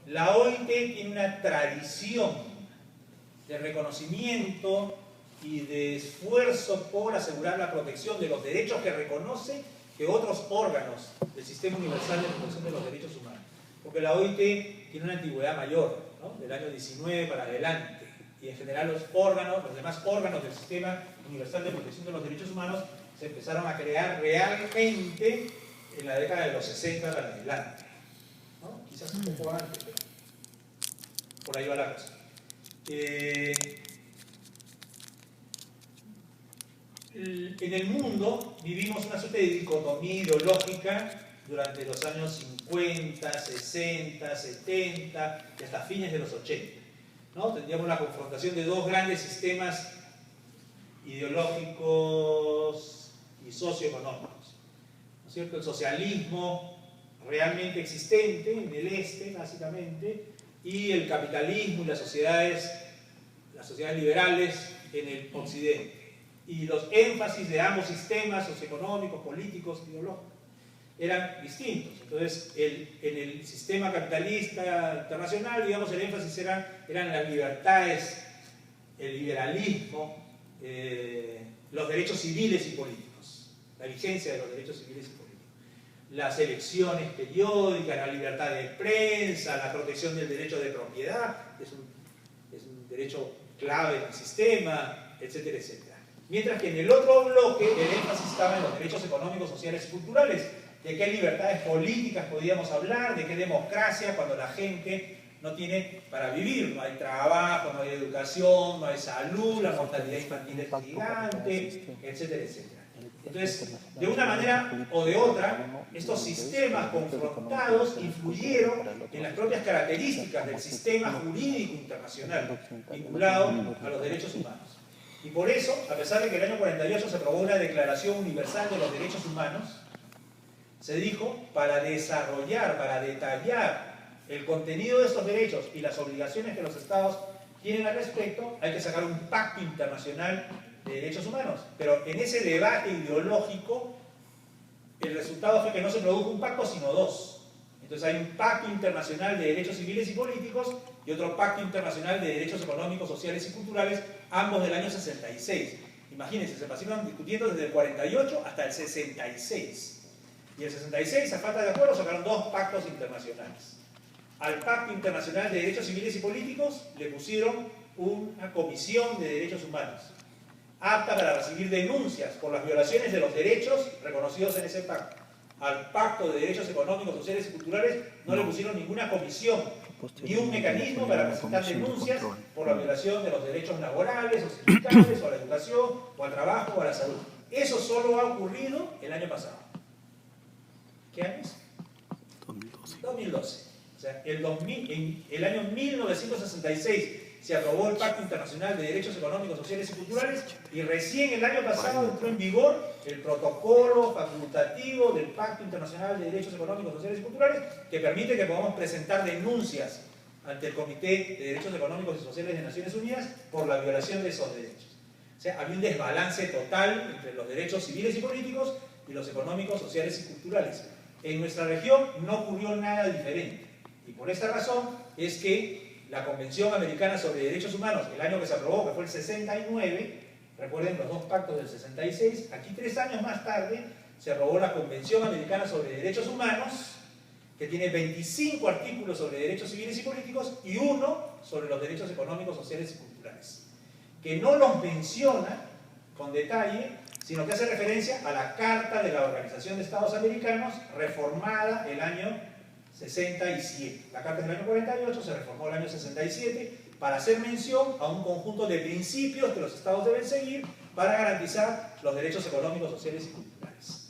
la OIT tiene una tradición de reconocimiento y de esfuerzo por asegurar la protección de los derechos que reconoce que otros órganos del Sistema Universal de Protección de los Derechos Humanos. Porque la OIT tiene una antigüedad mayor, ¿no? Del año 19 para adelante. Y en general los demás órganos del Sistema Universal de Protección de los Derechos Humanos se empezaron a crear realmente en la década de los 60 para adelante, ¿no? Quizás un poco antes, pero por ahí va la cosa. En el mundo vivimos una suerte de dicotomía ideológica durante los años 50, 60, 70 y hasta fines de los 80, ¿no? Tendríamos la confrontación de dos grandes sistemas ideológicos y socioeconómicos, ¿no es cierto? El socialismo realmente existente en el este, básicamente, y el capitalismo y las sociedades liberales en el occidente. Y los énfasis de ambos sistemas socioeconómicos, políticos, ideológicos, eran distintos. Entonces, en el sistema capitalista internacional, digamos, el énfasis eran las libertades, el liberalismo, los derechos civiles y políticos, la vigencia de los derechos civiles y políticos, las elecciones periódicas, la libertad de prensa, la protección del derecho de propiedad, que es un derecho clave del sistema, etcétera, etcétera. Mientras que en el otro bloque el énfasis estaba en los derechos económicos, sociales y culturales. De qué libertades políticas podíamos hablar, de qué democracia cuando la gente no tiene para vivir. No hay trabajo, no hay educación, no hay salud, la mortalidad infantil es gigante, etcétera, etcétera. Entonces, de una manera o de otra, estos sistemas confrontados influyeron en las propias características del sistema jurídico internacional vinculado a los derechos humanos. Y por eso, a pesar de que en el año 48 se aprobó una Declaración Universal de los Derechos Humanos, se dijo, para desarrollar, para detallar el contenido de estos derechos y las obligaciones que los Estados tienen al respecto, hay que sacar un pacto internacional de derechos humanos. Pero en ese debate ideológico, el resultado fue que no se produjo un pacto, sino dos. Entonces hay un pacto internacional de derechos civiles y políticos y otro pacto internacional de derechos económicos, sociales y culturales, ambos del año 66. Imagínense, se pasaron discutiendo desde el 48 hasta el 66. Y el 66, a falta de acuerdo, sacaron dos pactos internacionales. Al Pacto Internacional de Derechos Civiles y Políticos le pusieron una comisión de derechos humanos, apta para recibir denuncias por las violaciones de los derechos reconocidos en ese pacto. Al Pacto de Derechos Económicos, Sociales y Culturales no le pusieron ninguna comisión, ni un mecanismo para presentar denuncias por la violación de los derechos laborales, o sindicales, o a la educación, o al trabajo, o a la salud. Eso solo ha ocurrido el año pasado. ¿Qué año es? 2012. 2012. O sea, en el año 1966 se aprobó el Pacto Internacional de Derechos Económicos, Sociales y Culturales y recién el año pasado entró en vigor el protocolo facultativo del Pacto Internacional de Derechos Económicos, Sociales y Culturales que permite que podamos presentar denuncias ante el Comité de Derechos Económicos y Sociales de Naciones Unidas por la violación de esos derechos. O sea, había un desbalance total entre los derechos civiles y políticos y los económicos, sociales y culturales. En nuestra región no ocurrió nada diferente. Y por esta razón es que la Convención Americana sobre Derechos Humanos, el año que se aprobó, que fue el 69, recuerden los dos pactos del 66, aquí 3 años más tarde se aprobó la Convención Americana sobre Derechos Humanos, que tiene 25 artículos sobre derechos civiles y políticos y 1 sobre los derechos económicos, sociales y culturales, que no los menciona con detalle, sino que hace referencia a la Carta de la Organización de Estados Americanos, reformada el año 67. La Carta es del año 48, se reformó el año 67, para hacer mención a un conjunto de principios que los Estados deben seguir para garantizar los derechos económicos, sociales y culturales.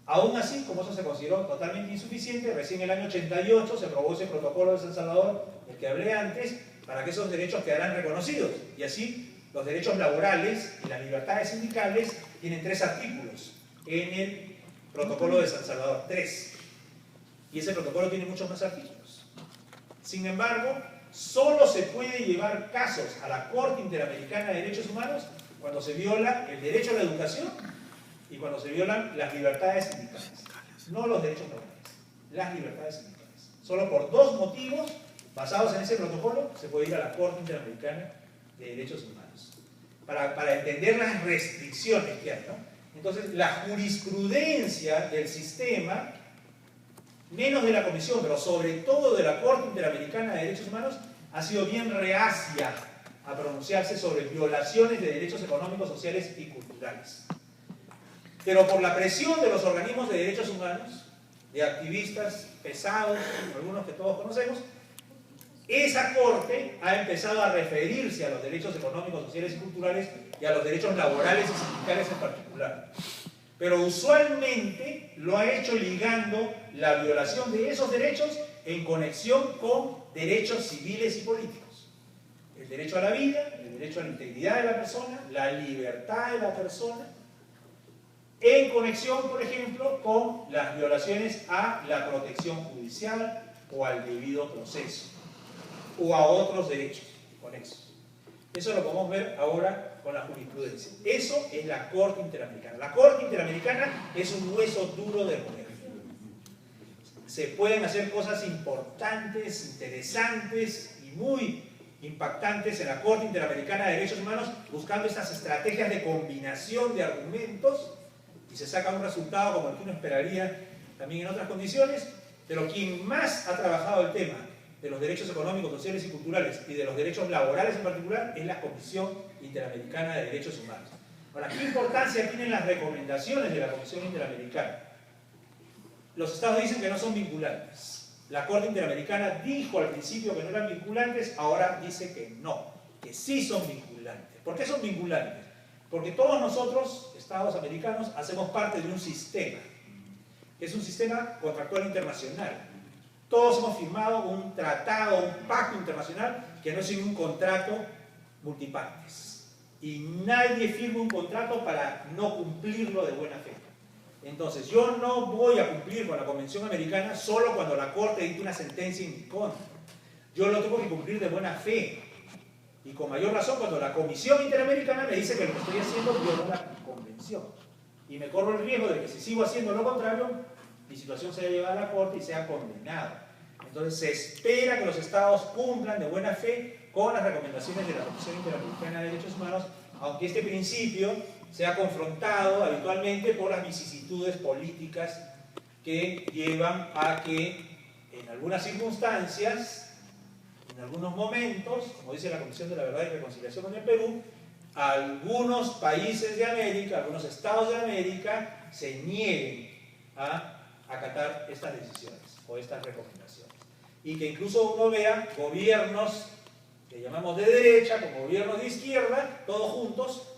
Aún así, como eso se consideró totalmente insuficiente, recién en el año 88 se aprobó ese protocolo de San Salvador, del que hablé antes, para que esos derechos quedaran reconocidos. Y así, los derechos laborales y las libertades sindicales tienen 3 artículos en el protocolo de San Salvador, 3. Y ese protocolo tiene muchos más artículos. Sin embargo, solo se puede llevar casos a la Corte Interamericana de Derechos Humanos cuando se viola el derecho a la educación y cuando se violan las libertades sindicales. No los derechos laborales, las libertades sindicales. Solo por 2 motivos Basados en ese protocolo, se puede ir a la Corte Interamericana de Derechos Humanos para entender las restricciones que hay, ¿no? Entonces, la jurisprudencia del sistema, menos de la Comisión, pero sobre todo de la Corte Interamericana de Derechos Humanos, ha sido bien reacia a pronunciarse sobre violaciones de derechos económicos, sociales y culturales. Pero por la presión de los organismos de derechos humanos, de activistas pesados, algunos que todos conocemos, esa Corte ha empezado a referirse a los derechos económicos, sociales y culturales y a los derechos laborales y sindicales en particular. Pero usualmente lo ha hecho ligando la violación de esos derechos en conexión con derechos civiles y políticos. El derecho a la vida, el derecho a la integridad de la persona, la libertad de la persona, en conexión, por ejemplo, con las violaciones a la protección judicial o al debido proceso, o a otros derechos conexos. Eso lo podemos ver ahora con la jurisprudencia. Eso es la Corte Interamericana. La Corte Interamericana es un hueso duro de roer. Se pueden hacer cosas importantes, interesantes y muy impactantes en la Corte Interamericana de Derechos Humanos, buscando estas estrategias de combinación de argumentos, y se saca un resultado como el que uno esperaría también en otras condiciones. Pero quien más ha trabajado el tema de los derechos económicos, sociales y culturales y de los derechos laborales en particular es la Comisión Interamericana de Derechos Humanos. Ahora, ¿qué importancia tienen las recomendaciones de la Comisión Interamericana? Los estados dicen que no son vinculantes. La Corte Interamericana dijo al principio que no eran vinculantes, ahora dice que no, que sí son vinculantes. ¿Por qué son vinculantes? Porque todos nosotros, estados americanos, hacemos parte de un sistema, que es un sistema contractual internacional. Todos hemos firmado un tratado, un pacto internacional que no es un contrato multipartes. Y nadie firma un contrato para no cumplirlo de buena fe. Entonces, yo no voy a cumplir con la Convención Americana solo cuando la Corte dicte una sentencia en mi contra. Yo lo tengo que cumplir de buena fe. Y con mayor razón cuando la Comisión Interamericana me dice que lo que estoy haciendo viola la Convención. Y me corro el riesgo de que si sigo haciendo lo contrario, mi situación sea llevada a la Corte y sea condenado. Entonces se espera que los estados cumplan de buena fe con las recomendaciones de la Comisión Interamericana de Derechos Humanos, aunque este principio sea confrontado habitualmente por las vicisitudes políticas que llevan a que en algunas circunstancias, en algunos momentos, como dice la Comisión de la Verdad y Reconciliación con el Perú, algunos países de América, algunos estados de América se nieguen a acatar estas decisiones o estas recomendaciones. Y que incluso uno vea gobiernos que llamamos de derecha como gobiernos de izquierda, todos juntos,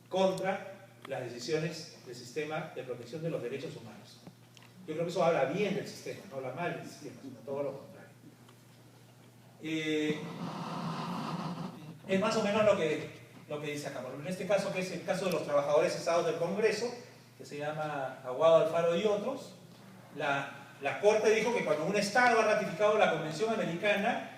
contra las decisiones del sistema de protección de los derechos humanos. Yo creo que eso habla bien del sistema, no habla mal del sistema, sino todo lo contrario. Es más o menos lo que dice acá. En este caso, que es el caso de los trabajadores cesados del Congreso, que se llama Aguado, Alfaro y otros, la Corte dijo que cuando un Estado ha ratificado la Convención Americana,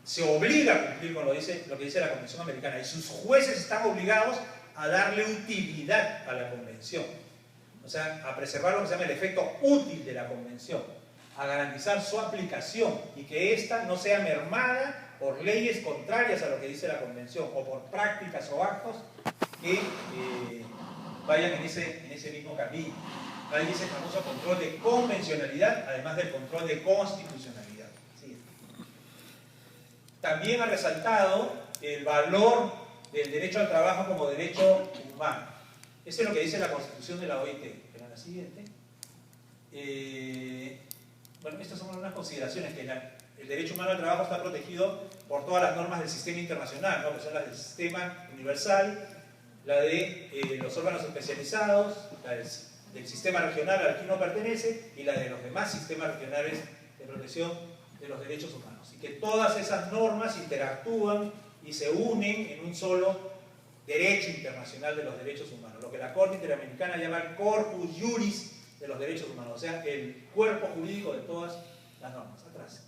se obliga a cumplir con lo que dice la Convención Americana, y sus jueces están obligados a darle utilidad a la Convención, o sea, a preservar lo que se llama el efecto útil de la Convención, a garantizar su aplicación y que ésta no sea mermada por leyes contrarias a lo que dice la Convención o por prácticas o actos que vayan en ese mismo camino. Ahí dice el famoso control de convencionalidad, además del control de constitucionalidad. ¿Sí? También ha resaltado el valor del derecho al trabajo como derecho humano. Eso es lo que dice la Constitución de la OIT. Pero en la siguiente. Bueno, estas son unas consideraciones que el derecho humano al trabajo está protegido por todas las normas del sistema internacional, ¿no? Que son las del sistema universal, la de los órganos especializados, la del sistema regional al que uno pertenece y la de los demás sistemas regionales de protección de los derechos humanos. Y que todas esas normas interactúan y se unen en un solo derecho internacional de los derechos humanos, lo que la Corte Interamericana llama el corpus juris de los derechos humanos, o sea, el cuerpo jurídico de todas las normas. Atrás.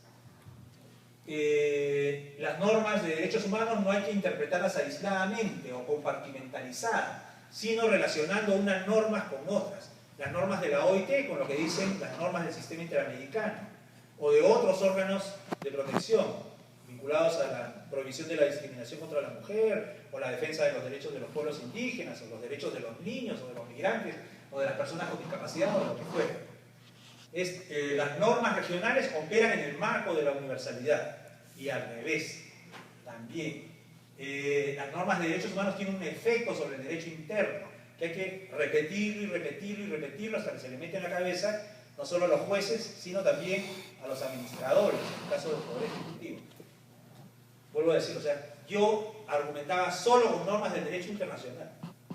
Las normas de derechos humanos no hay que interpretarlas aisladamente o compartimentalizadas, sino relacionando unas normas con otras. Las normas de la OIT con lo que dicen las normas del sistema interamericano, o de otros órganos de protección vinculados a la prohibición de la discriminación contra la mujer, o la defensa de los derechos de los pueblos indígenas, o los derechos de los niños, o de los migrantes, o de las personas con discapacidad, o de lo que fuera. Las normas regionales operan en el marco de la universalidad, y al revés, también. Las normas de derechos humanos tienen un efecto sobre el derecho interno, que hay que repetirlo y repetirlo y repetirlo hasta que se le mete en la cabeza, no solo a los jueces, sino también a los administradores, en el caso del Poder Ejecutivo. Vuelvo a decir, o sea, yo argumentaba solo con normas del derecho internacional.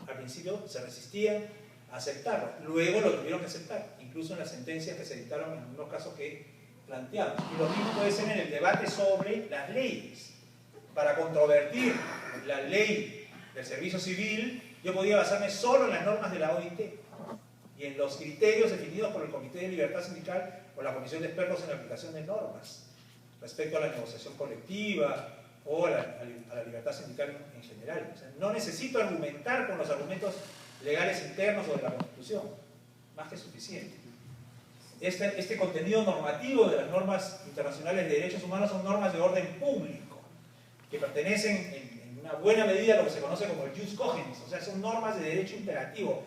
Al principio se resistían a aceptarlo, luego lo tuvieron que aceptar, incluso en las sentencias que se dictaron en algunos casos que planteamos. Y lo mismo puede ser en el debate sobre las leyes. Para controvertir la ley del servicio civil, yo podía basarme solo en las normas de la OIT y en los criterios definidos por el Comité de Libertad Sindical o la Comisión de Expertos en la Aplicación de Normas respecto a la negociación colectiva o a la libertad sindical en general. O sea, no necesito argumentar con los argumentos legales internos o de la Constitución, más que suficiente. Este contenido normativo de las normas internacionales de derechos humanos son normas de orden público, que pertenecen en una buena medida a lo que se conoce como el jus cogens, o sea, son normas de derecho imperativo.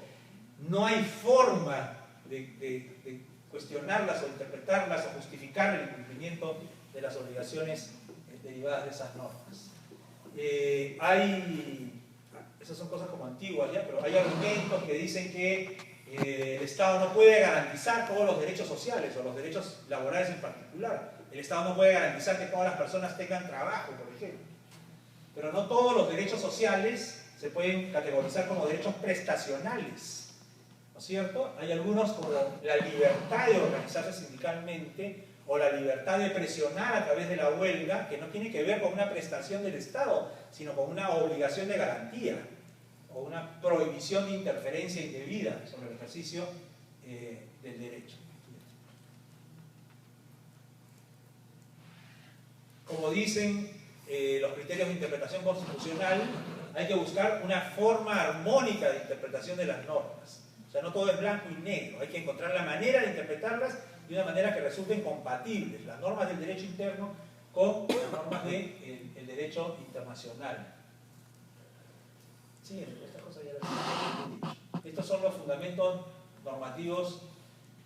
No hay forma de cuestionarlas o interpretarlas o justificar el incumplimiento de las obligaciones derivadas de esas normas. Esas son cosas como antiguas ya, pero hay argumentos que dicen que el Estado no puede garantizar todos los derechos sociales o los derechos laborales en particular. El Estado no puede garantizar que todas las personas tengan trabajo, por ejemplo. Pero no todos los derechos sociales se pueden categorizar como derechos prestacionales, ¿no es cierto? Hay algunos como la libertad de organizarse sindicalmente o la libertad de presionar a través de la huelga, que no tiene que ver con una prestación del Estado, sino con una obligación de garantía o una prohibición de interferencia indebida sobre el ejercicio del derecho. Como dicen los criterios de interpretación constitucional, hay que buscar una forma armónica de interpretación de las normas. O sea, no todo es blanco y negro, hay que encontrar la manera de interpretarlas de una manera que resulten compatibles, las normas del derecho interno con las normas del derecho internacional. Sí, estas cosas ya las hemos dicho. Estos son los fundamentos normativos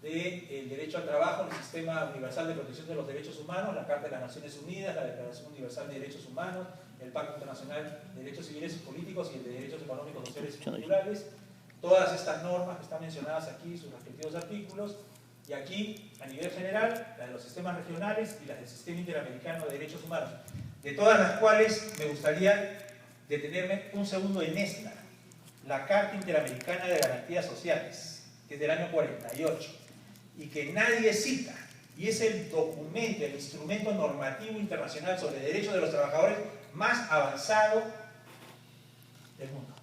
del derecho al trabajo en el Sistema Universal de Protección de los Derechos Humanos, la Carta de las Naciones Unidas, la Declaración Universal de Derechos Humanos, el Pacto Internacional de Derechos Civiles y Políticos y el de Derechos Económicos, Sociales y Culturales. Todas estas normas que están mencionadas aquí, sus respectivos artículos, y aquí, a nivel general, las de los sistemas regionales y las del Sistema Interamericano de Derechos Humanos, de todas las cuales me gustaría detenerme un segundo en esta, la Carta Interamericana de Garantías Sociales, que es del año 48, y que nadie cita, y es el documento, el instrumento normativo internacional sobre derechos de los trabajadores más avanzado del mundo.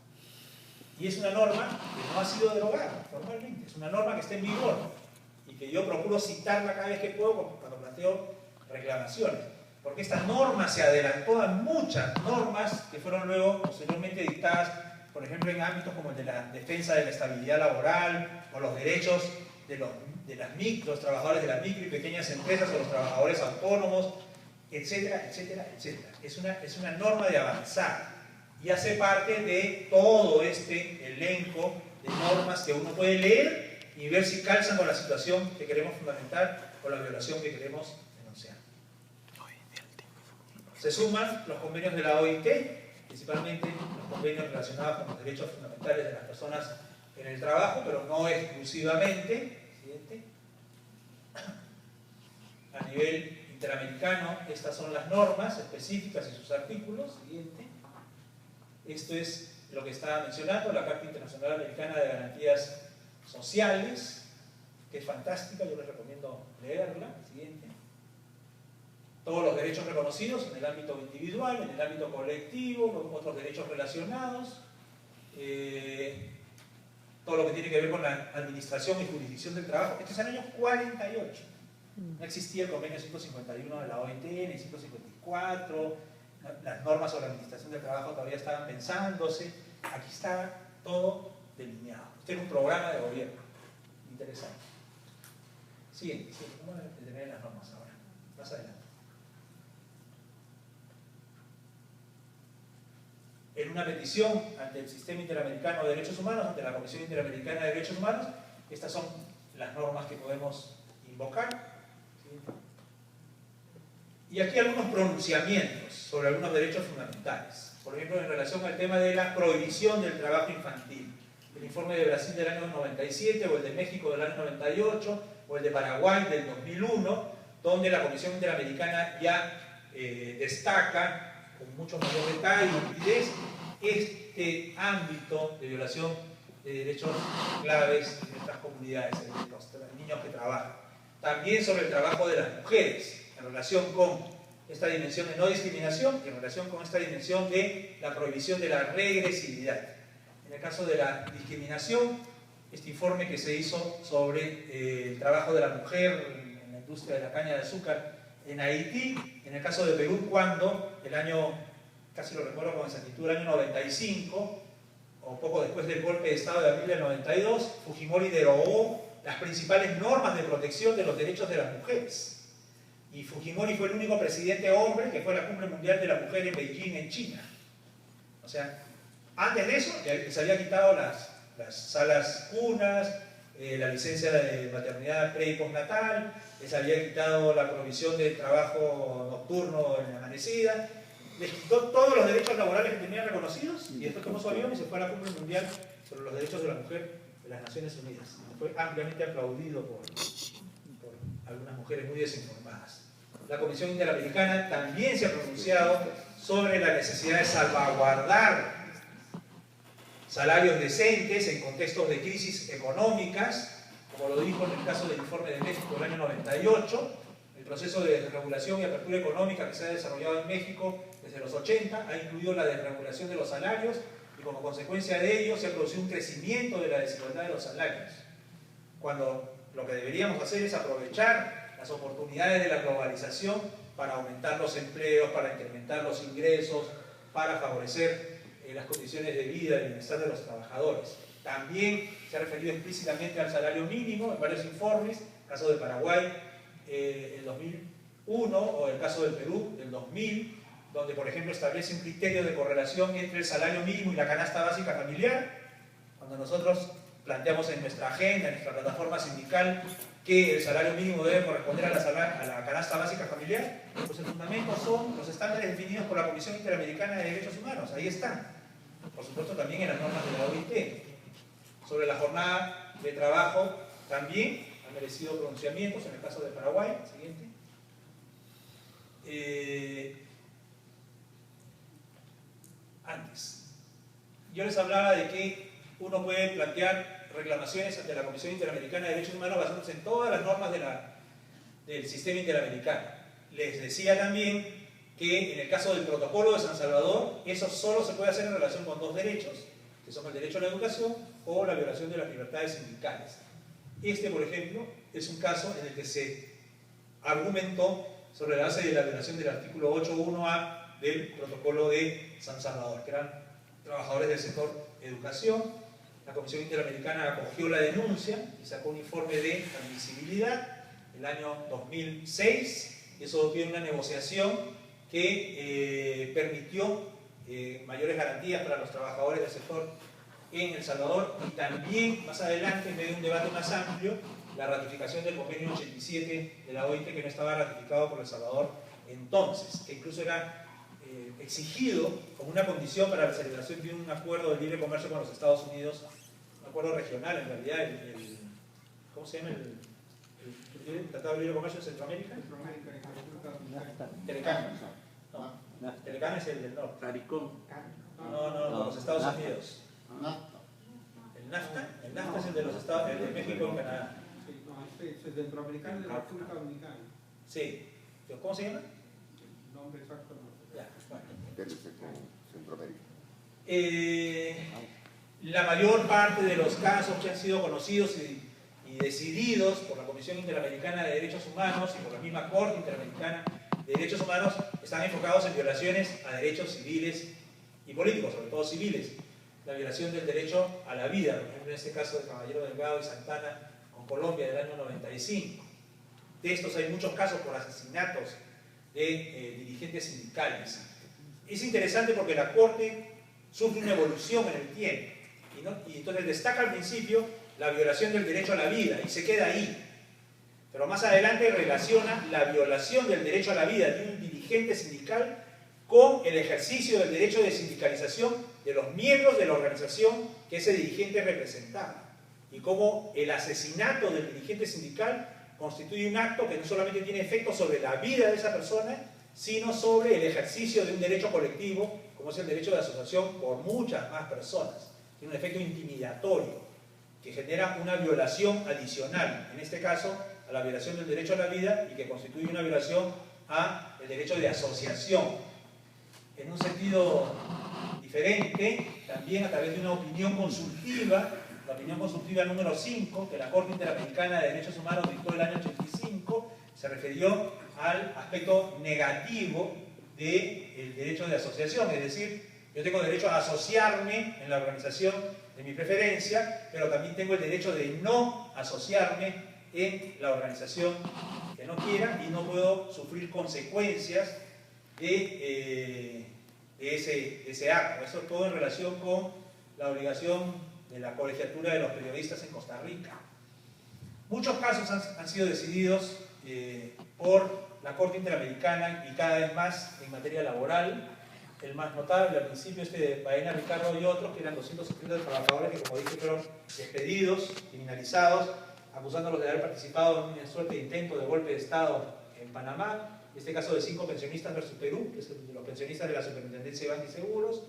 Y es una norma que no ha sido derogada formalmente, es una norma que está en vigor, y que yo procuro citarla cada vez que puedo cuando planteo reclamaciones, porque esta norma se adelantó a muchas normas que fueron luego posteriormente dictadas, por ejemplo, en ámbitos como el de la defensa de la estabilidad laboral o los derechos de los trabajadores de las micro y pequeñas empresas o los trabajadores autónomos, etcétera, etcétera, etcétera. Es una norma de avanzar y hace parte de todo este elenco de normas que uno puede leer y ver si calzan con la situación que queremos fundamentar o la violación que queremos denunciar. Se suman los convenios de la OIT, principalmente los convenios relacionados con los derechos fundamentales de las personas en el trabajo, pero no exclusivamente. Siguiente. A nivel interamericano, estas son las normas específicas y sus artículos. Siguiente. Esto es lo que estaba mencionando, la Carta Internacional Americana de Garantías Sociales, que es fantástica, yo les recomiendo leerla. Siguiente. Todos los derechos reconocidos en el ámbito individual, en el ámbito colectivo, otros derechos relacionados, todo lo que tiene que ver con la administración y jurisdicción del trabajo. Este es el año 48. No existía el convenio 151 de la OIT, ni 154, las normas sobre la administración del trabajo todavía estaban pensándose. Aquí está todo delineado. Este es un programa de gobierno. Interesante. Siguiente, ¿cómo detener las normas ahora? Más adelante. En una petición ante el Sistema Interamericano de Derechos Humanos, ante la Comisión Interamericana de Derechos Humanos, estas son las normas que podemos invocar. ¿Sí? Y aquí algunos pronunciamientos sobre algunos derechos fundamentales. Por ejemplo, en relación al tema de la prohibición del trabajo infantil. El informe de Brasil del año 97, o el de México del año 98, o el de Paraguay del 2001, donde la Comisión Interamericana ya destaca con mucho mayor detalle y nitidez este ámbito de violación de derechos claves en nuestras comunidades, en los niños que trabajan. También sobre el trabajo de las mujeres, en relación con esta dimensión de no discriminación y en relación con esta dimensión de la prohibición de la regresividad. En el caso de la discriminación, este informe que se hizo sobre el trabajo de la mujer en la industria de la caña de azúcar en Haití, en el caso de Perú, cuando el año, casi lo recuerdo con exactitud, el año 95, o poco después del golpe de Estado de abril del 92, Fujimori derogó las principales normas de protección de los derechos de las mujeres. Y Fujimori fue el único presidente hombre que fue a la Cumbre Mundial de la Mujer en Beijing, en China. O sea, antes de eso, se había quitado las salas cunas, la licencia de maternidad pre y postnatal, les había quitado la provisión de trabajo nocturno en la amanecida, les quitó todos los derechos laborales que tenían reconocidos y después tomó su avión y se fue a la Cumbre Mundial sobre los derechos de la mujer de las Naciones Unidas. Fue ampliamente aplaudido por algunas mujeres muy desinformadas. La Comisión Interamericana también se ha pronunciado sobre la necesidad de salvaguardar salarios decentes en contextos de crisis económicas, como lo dijo en el caso del informe de México del año 98. El proceso de desregulación y apertura económica que se ha desarrollado en México desde los 80 ha incluido la desregulación de los salarios y como consecuencia de ello se ha producido un crecimiento de la desigualdad de los salarios. Cuando lo que deberíamos hacer es aprovechar las oportunidades de la globalización para aumentar los empleos, para incrementar los ingresos, para favorecer las condiciones de vida y bienestar de los trabajadores. También se ha referido explícitamente al salario mínimo en varios informes, el caso de Paraguay el 2001 o el caso del Perú del 2000, donde por ejemplo establece un criterio de correlación entre el salario mínimo y la canasta básica familiar. Cuando nosotros planteamos en nuestra agenda, en nuestra plataforma sindical, que el salario mínimo debe corresponder a la canasta básica familiar, pues el fundamento son los estándares definidos por la Comisión Interamericana de Derechos Humanos, ahí están. Por supuesto también en las normas de la OIT. Sobre la jornada de trabajo también han merecido pronunciamientos, en el caso de Paraguay, siguiente. Antes, yo les hablaba de que uno puede plantear reclamaciones ante la Comisión Interamericana de Derechos Humanos basándose en todas las normas del sistema interamericano. Les decía también que en el caso del protocolo de San Salvador, eso solo se puede hacer en relación con dos derechos, que son el derecho a la educación o la violación de las libertades sindicales. Este, por ejemplo, es un caso en el que se argumentó sobre la base de la violación del artículo 8.1a del protocolo de San Salvador, que eran trabajadores del sector educación. La Comisión Interamericana acogió la denuncia y sacó un informe de admisibilidad el año 2006. Eso tiene una negociación que permitió mayores garantías para los trabajadores del sector en El Salvador y también más adelante, en medio de un debate más amplio, la ratificación del convenio 87 de la OIT que no estaba ratificado por El Salvador entonces, que incluso era exigido como una condición para la celebración de un acuerdo de libre comercio con los Estados Unidos, un acuerdo regional en realidad, ¿cómo se llama el Tratado de Libre Comercio en Centroamérica? Telecán. No, Telecán es el del norte. Caricón. No, con los Estados Unidos. ¿El NAFTA? El NAFTA es el de los Estados Unidos, el de México y Canadá. Es el centroamericano y de la República Dominicana. Sí. ¿Cómo se llama? El nombre exacto no sé. Ya, bueno. Centroamérica. La mayor parte de los casos que han sido conocidos y decididos por la Comisión Interamericana de Derechos Humanos y por la misma Corte Interamericana de Derechos Humanos están enfocados en violaciones a derechos civiles y políticos, sobre todo civiles. La violación del derecho a la vida, por ejemplo en este caso de Caballero Delgado y Santana con Colombia del año 95. textos hay muchos casos por asesinatos de dirigentes sindicales. Es interesante porque la Corte sufre una evolución en el tiempo, y entonces destaca al principio la violación del derecho a la vida, y se queda ahí. Pero más adelante relaciona la violación del derecho a la vida de un dirigente sindical con el ejercicio del derecho de sindicalización de los miembros de la organización que ese dirigente representaba. Y cómo el asesinato del dirigente sindical constituye un acto que no solamente tiene efecto sobre la vida de esa persona, sino sobre el ejercicio de un derecho colectivo, como es el derecho de asociación por muchas más personas. Tiene un efecto intimidatorio que genera una violación adicional, en este caso a la violación del derecho a la vida, y que constituye una violación al derecho de asociación. En un sentido diferente, también a través de una opinión consultiva, la opinión consultiva número 5, que la Corte Interamericana de Derechos Humanos dictó el año 85, se refirió al aspecto negativo del derecho de asociación, es decir, yo tengo derecho a asociarme en la organización de mi preferencia, pero también tengo el derecho de no asociarme en la organización que no quiera, y no puedo sufrir consecuencias de ese acto. Eso es todo en relación con la obligación de la colegiatura de los periodistas en Costa Rica. Muchos casos han sido decididos por la Corte Interamericana, y cada vez más en materia laboral. El más notable al principio, de Baena, Ricardo y otros, que eran 270 trabajadores que, como dije, fueron despedidos, criminalizados, acusándolos de haber participado en una suerte de intento de golpe de Estado en Panamá. Este caso de 5 pensionistas versus Perú, que es el de los pensionistas de la Superintendencia de Bancos y Seguros.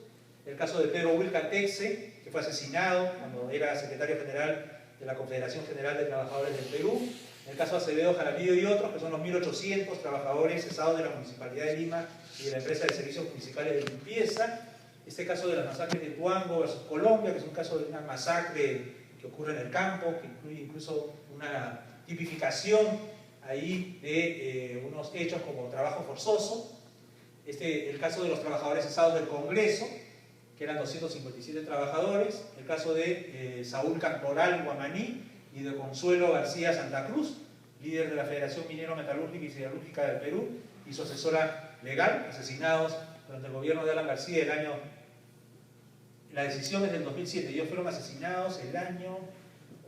El caso de Pedro Wilca Texe, que fue asesinado cuando era secretario general de la Confederación General de Trabajadores del Perú. El caso de Acevedo Jaramillo y otros, que son los 1.800 trabajadores cesados de la Municipalidad de Lima y de la empresa de servicios municipales de limpieza. Este caso de las masacres de Tuango versus Colombia, que es un caso de una masacre que ocurre en el campo, que incluye incluso una tipificación ahí de unos hechos como trabajo forzoso. El caso de los trabajadores cesados del Congreso, que eran 257 trabajadores. El caso de Saúl Cantoral Guamaní y de Consuelo García Santa Cruz, líder de la Federación Minero Metalúrgica y Siderúrgica del Perú, y su asesora legal, asesinados durante el gobierno de Alan García la decisión es del 2007, ellos fueron asesinados el año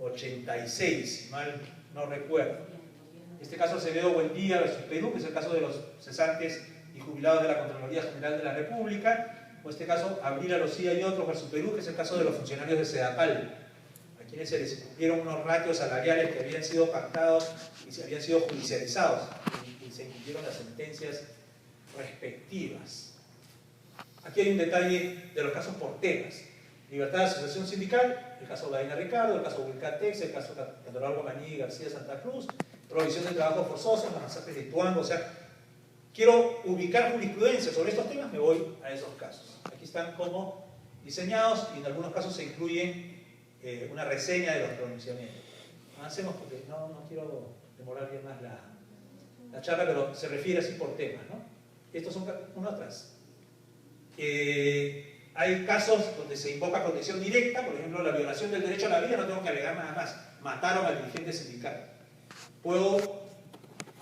86, si mal no recuerdo. Este caso Acevedo Buendía versus Perú, que es el caso de los cesantes y jubilados de la Contraloría General de la República, o este caso Abril Arocía y otros versus Perú, que es el caso de los funcionarios de Sedapal, a quienes se les cumplieron unos ratios salariales que habían sido pactados y se habían sido judicializados, y se cumplieron las sentencias respectivas. Aquí hay un detalle de los casos por temas: libertad de asociación sindical, el caso Baena Ricardo, el caso Wilcatex, el caso Cantoral Guamaní y García Santa Cruz, provisión de trabajo forzoso, las masacres de Tuango. O sea, quiero ubicar jurisprudencia sobre estos temas, me voy a esos casos. Aquí están como diseñados, y en algunos casos se incluyen una reseña de los pronunciamientos. Avancemos porque no quiero demorar bien más la charla, pero se refiere así por temas, ¿no? Estos son uno atrás. Hay casos donde se invoca protección directa, por ejemplo, la violación del derecho a la vida, no tengo que alegar nada más. Mataron al dirigente sindical. Puedo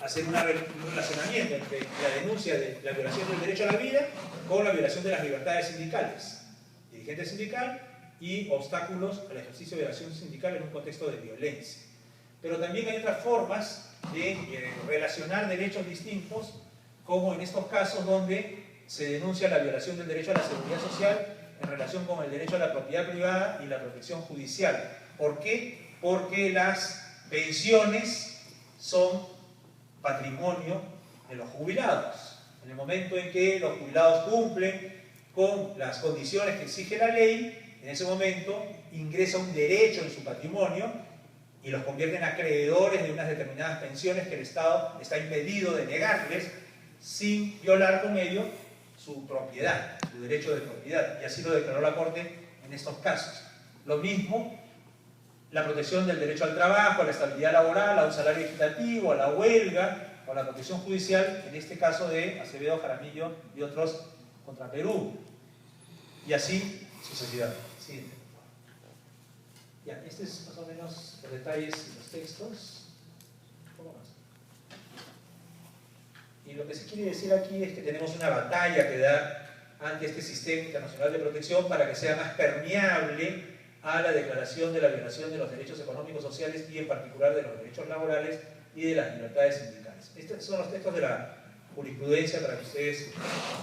hacer un relacionamiento entre la denuncia de la violación del derecho a la vida con la violación de las libertades sindicales. Dirigente sindical y obstáculos al ejercicio de la acción sindical en un contexto de violencia. Pero también hay otras formas de relacionar derechos distintos, como en estos casos donde se denuncia la violación del derecho a la seguridad social en relación con el derecho a la propiedad privada y la protección judicial. ¿Por qué? Porque las pensiones son patrimonio de los jubilados. En el momento en que los jubilados cumplen con las condiciones que exige la ley, en ese momento ingresa un derecho en su patrimonio y los convierte en acreedores de unas determinadas pensiones que el Estado está impedido de negarles, sin violar con ello su propiedad, su derecho de propiedad, y así lo declaró la Corte en estos casos. Lo mismo, la protección del derecho al trabajo, a la estabilidad laboral, a un salario equitativo, a la huelga, o a la protección judicial, en este caso de Acevedo, Jaramillo y otros contra Perú, y así sucesivamente. Siguiente. Ya, este es más o menos los detalles y los textos. ¿Cómo más? Y lo que se quiere decir aquí es que tenemos una batalla que dar ante este sistema internacional de protección para que sea más permeable a la declaración de la violación de los derechos económicos, sociales y en particular de los derechos laborales y de las libertades sindicales. Estos son los textos de la jurisprudencia para que ustedes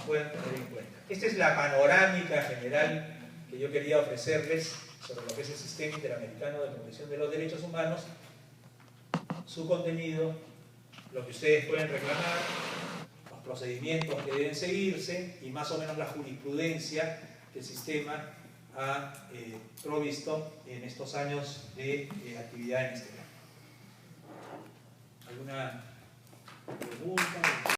puedan tener en cuenta. Esta es la panorámica general que yo quería ofrecerles sobre lo que es el Sistema Interamericano de Protección de los Derechos Humanos, su contenido, lo que ustedes pueden reclamar, los procedimientos que deben seguirse y más o menos la jurisprudencia que el sistema ha provisto en estos años de actividad en este campo. ¿Alguna pregunta?